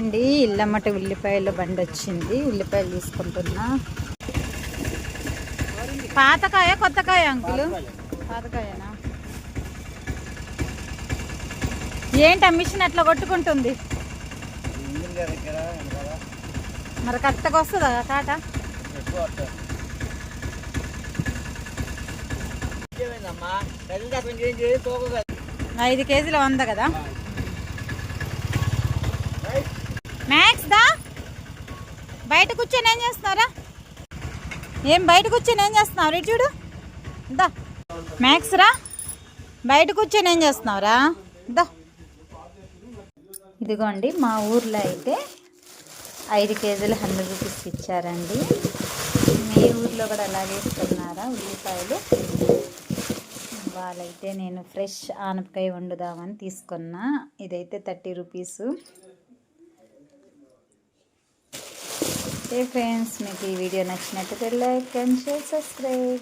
అండి, ఇల్లమ్మట ఉల్లిపాయల బండి వచ్చింది. ఉల్లిపాయలు తీసుకుంటున్నా. పాతకాయ కొత్తకాయ అంకులు? పాతకాయనా? ఏంటి మిషన్ అట్లా కొట్టుకుంటుంది? మరి కరెక్ట్గా వస్తుందా టాటా? 5 కేజీలు 100 కదా. మ్యాక్స్ దా, బయట కూర్చొని ఏం చేస్తున్నారా? ఏం బయట కూర్చొని ఏం చేస్తున్నావు? ఇటు చూడు దా. మ్యాక్స్ రా, బయట కూర్చొని ఏం చేస్తున్నావురా? దా. ఇదిగోండి, మా ఊర్లో అయితే 5 కేజీలు 100 రూపీస్ ఇచ్చారండి. మీ ఊర్లో కూడా అలాగే ఇస్తున్నారా ఉల్లిపాయలు? వాళ్ళైతే నేను ఫ్రెష్ ఆనపకాయ వండుదామని తీసుకున్నా. ఇదైతే 30 రూపీస్. ఫ్రెండ్స్, మీకు ఈ వీడియో నచ్చినట్లయితే లైక్ అండ్ షేర్, సబ్స్క్రైబ్.